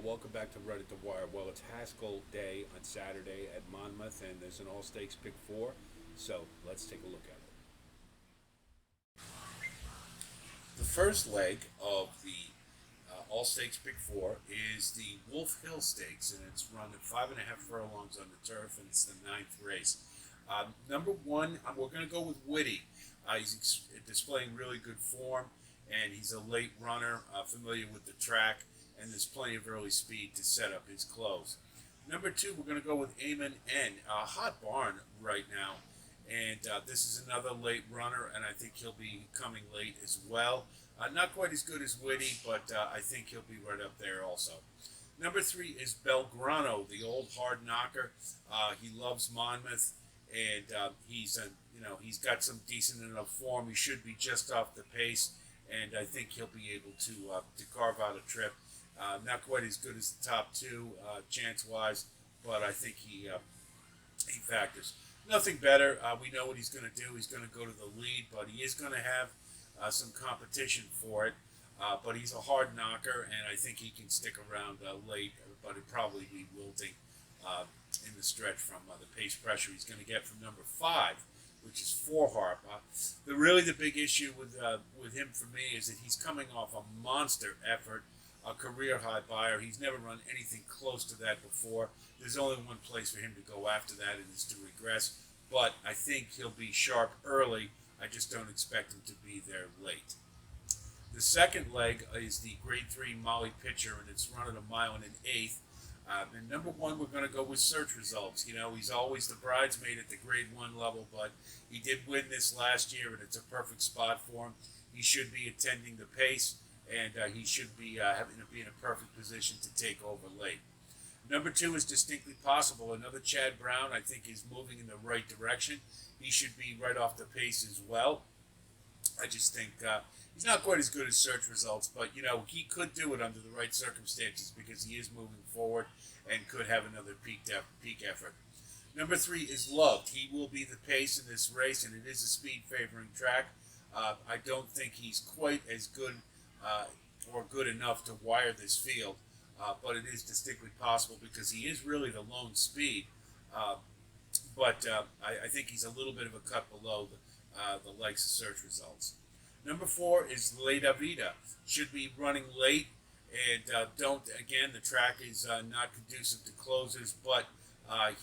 welcome back to Reddit The Wire. Well, it's Haskell Day on Saturday at Monmouth, and there's an all-stakes pick four. So let's take a look at it. The first leg of the all-stakes pick four is the Wolf Hill Stakes, and it's run at 5.5 furlongs on the turf, and it's the ninth race. Number one, we're going to go with Witty. He's displaying really good form, and he's a late runner, familiar with the track, and there's plenty of early speed to set up his close. Number two, we're going to go with Amen N. Hot barn right now, and this is another late runner, and I think he'll be coming late as well. Not quite as good as Witty, but I think he'll be right up there also. Number three is Belgorano, the old hard knocker. He loves Monmouth, and he's got some decent enough form. He should be just off the pace, and I think he'll be able to carve out a trip. Not quite as good as the top two chance-wise, but I think he factors. Nothing better. We know what he's going to do. He's going to go to the lead, but he is going to have some competition for it. But he's a hard knocker, and I think he can stick around late, but it'll probably be wilting in the stretch from the pace pressure he's going to get from number five, which is Four Harp. The big issue with him for me is that he's coming off a monster effort, a career high buyer. He's never run anything close to that before. There's only one place for him to go after that, and it's to regress. But I think he'll be sharp early. I just don't expect him to be there late. The second leg is the Grade 3 Molly Pitcher, and it's run at 1 mile and an eighth. And number one, we're going to go with search results. You know, he's always the bridesmaid at the Grade 1 level, but he did win this last year, and it's a perfect spot for him. He should be attending the pace, and he should be having to be in a perfect position to take over late. Number two is Distinctly Possible. Another Chad Brown, I think, is moving in the right direction. He should be right off the pace as well. I just think he's not quite as good as search results, but, he could do it under the right circumstances because he is moving forward and could have another peak effort. Number three is Loved. He will be the pace in this race, and it is a speed-favoring track. I don't think he's quite as good or good enough to wire this field, but it is distinctly possible because he is really the lone speed. But I think he's a little bit of a cut below the likes of search results. Number four is Late Avida. Should be running late, and the track is not conducive to closers, but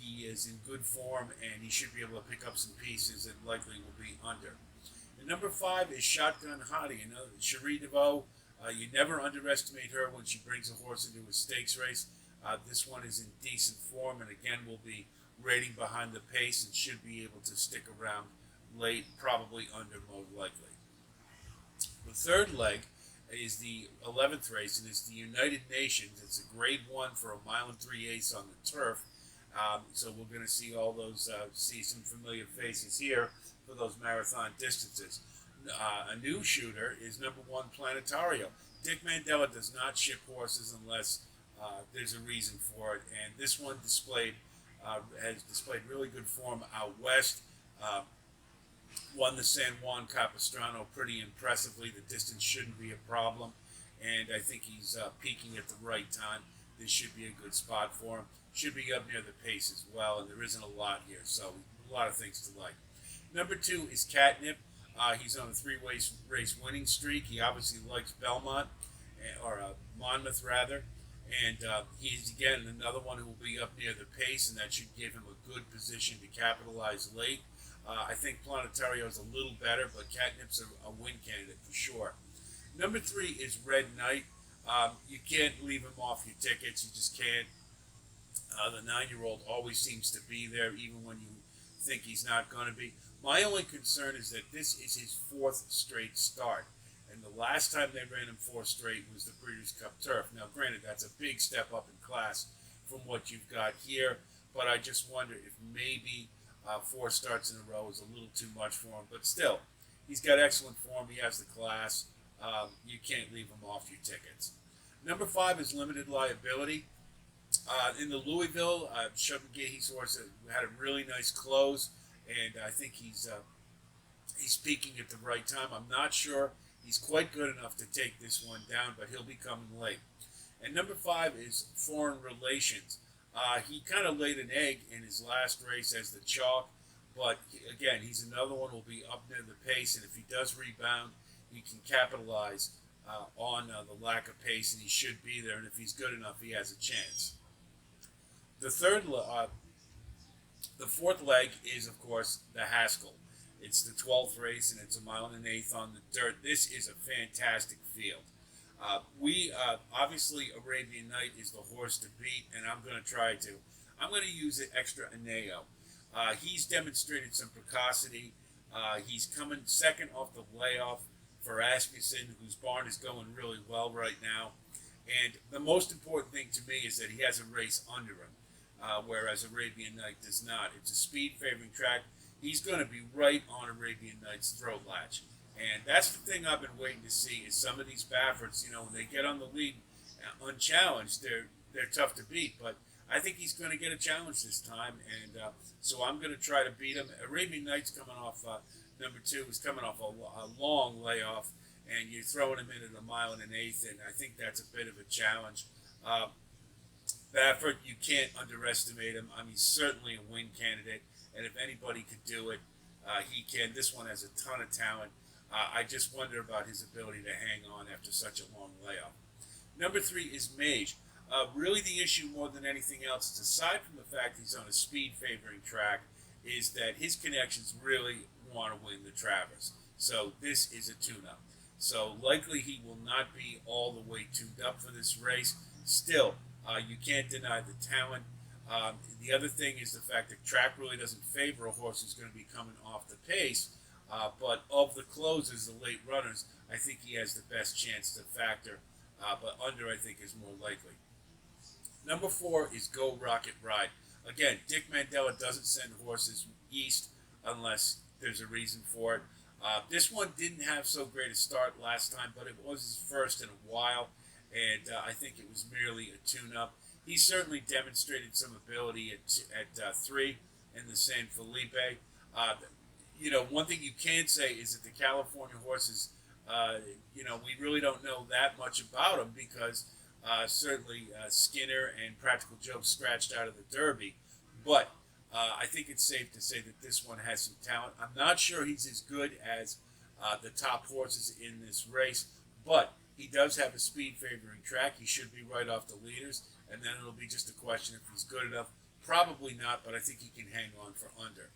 he is in good form, and he should be able to pick up some pieces and likely will be under. And number five is Shotgun Hottie. Cherie DeVoe, you never underestimate her when she brings a horse into a stakes race. This one is in decent form, and again will be rating behind the pace and should be able to stick around late, probably under most likely. The third leg is the 11th race, and it's the United Nations. It's a Grade 1 for 1 mile and 3/8 on the turf. So we're going to see all those, see some familiar faces here for those marathon distances. A new shooter is number one, Planetarium. Dick Mandela does not ship horses unless there's a reason for it, and this one has displayed really good form out west. Won the San Juan Capistrano pretty impressively. The distance shouldn't be a problem, and I think he's peaking at the right time. This should be a good spot for him. Should be up near the pace as well, and there isn't a lot here, so a lot of things to like. Number two is Catnip. He's on a three-race winning streak. He obviously likes Belmont, or Monmouth rather, and he's again another one who will be up near the pace, and that should give him a good position to capitalize late. I think Planetario is a little better, but Catnip's a win candidate for sure. Number three is Red Knight. You can't leave him off your tickets. You just can't. The 9-year-old always seems to be there, even when you think he's not going to be. My only concern is that this is his fourth straight start. And the last time they ran him four straight was the Breeders' Cup Turf. Now, granted, that's a big step up in class from what you've got here, but I just wonder if maybe 4 starts in a row is a little too much for him. But still, he's got excellent form. He has the class. You can't leave him off your tickets. Number 5 is Limited Liability. In the Louisville, Shubagih's horse had a really nice close, and I think he's peaking at the right time. I'm not sure he's quite good enough to take this one down, but he'll be coming late. And number 5 is foreign relations. He kind of laid an egg in his last race as the chalk, but again, he's another one who will be up near the pace, and if he does rebound, he can capitalize on the lack of pace, and he should be there. And if he's good enough, he has a chance. The fourth leg is, of course, the Haskell. It's the 12th race, and it's a mile and an eighth on the dirt. This is a fantastic field. Obviously, Arabian Night is the horse to beat, and I'm going to use the extra Alneo. He's demonstrated some precocity. He's coming second off the layoff for Asmussen, whose barn is going really well right now. And the most important thing to me is that he has a race under him, whereas Arabian Night does not. It's a speed favoring track. He's going to be right on Arabian Night's throat latch. And that's the thing I've been waiting to see is some of these Baffords, when they get on the lead unchallenged, they're tough to beat. But I think he's going to get a challenge this time, and so I'm going to try to beat him. Arabian Night's coming off, number 2 is coming off a long layoff, and you're throwing him in at a mile and an eighth, and I think that's a bit of a challenge. Baffert, you can't underestimate him. I mean, he's certainly a win candidate, and if anybody could do it, he can. This one has a ton of talent. I just wonder about his ability to hang on after such a long layoff. Number 3 is Mage. Really the issue more than anything else is, aside from the fact he's on a speed-favoring track, is that his connections really want to win the Travers. So this is a tune-up. So likely he will not be all the way tuned up for this race. Still, you can't deny the talent. The other thing is the fact that track really doesn't favor a horse who's going to be coming off the pace. But of the closers, the late runners, I think he has the best chance to factor. But under, I think, is more likely. Number 4 is Go Rocket Ride. Again, Dick Mandela doesn't send horses east unless there's a reason for it. This one didn't have so great a start last time, but it was his first in a while, and I think it was merely a tune-up. He certainly demonstrated some ability at 3 in the San Felipe. One thing you can say is that the California horses, we really don't know that much about them because certainly Skinner and Practical Joke scratched out of the Derby. But I think it's safe to say that this one has some talent. I'm not sure he's as good as the top horses in this race, but he does have a speed favoring track. He should be right off the leaders, and then it'll be just a question if he's good enough. Probably not, but I think he can hang on for under.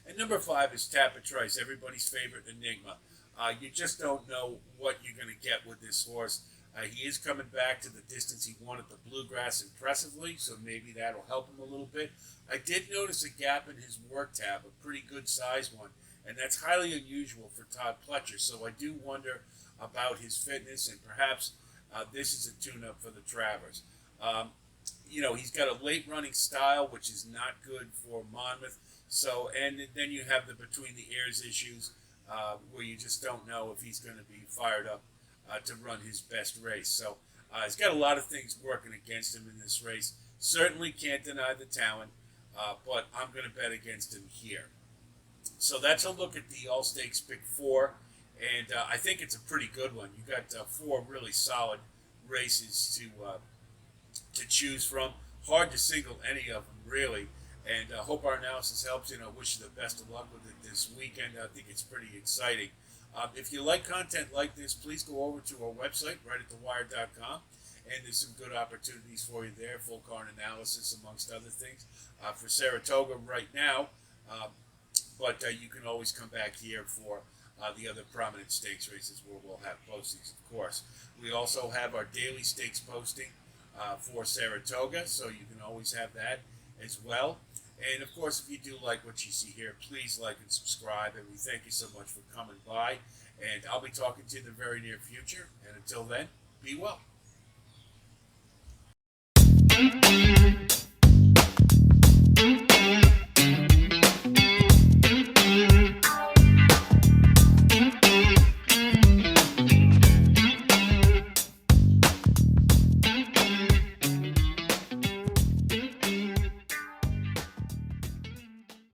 And number 5 is Tapatrice, everybody's favorite enigma. You just don't know what you're going to get with this horse. He is coming back to the distance he won at the Bluegrass impressively, so maybe that'll help him a little bit. I did notice a gap in his work tab, a pretty good size one, and that's highly unusual for Todd Pletcher, so I do wonder about his fitness, and perhaps this is a tune-up for the Travers. He's got a late running style, which is not good for Monmouth. So, and then you have the between the ears issues, where you just don't know if he's going to be fired up to run his best race. So, he's got a lot of things working against him in this race. Certainly can't deny the talent, but I'm going to bet against him here. So that's a look at the All Stakes Pick 4, and I think it's a pretty good one. You got 4 really solid races to choose from. Hard to single any of them, really. And I hope our analysis helps. Wish you the best of luck with it this weekend. I think it's pretty exciting. If you like content like this, please go over to our website, rightatthewire.com, and there's some good opportunities for you there, full card analysis, amongst other things, for Saratoga right now. But you can always come back here for the other prominent stakes races where we'll have postings, of course. We also have our daily stakes posting for Saratoga, so you can always have that as well. And of course, if you do like what you see here, please like and subscribe, and we thank you so much for coming by, and I'll be talking to you in the very near future, and until then, be well.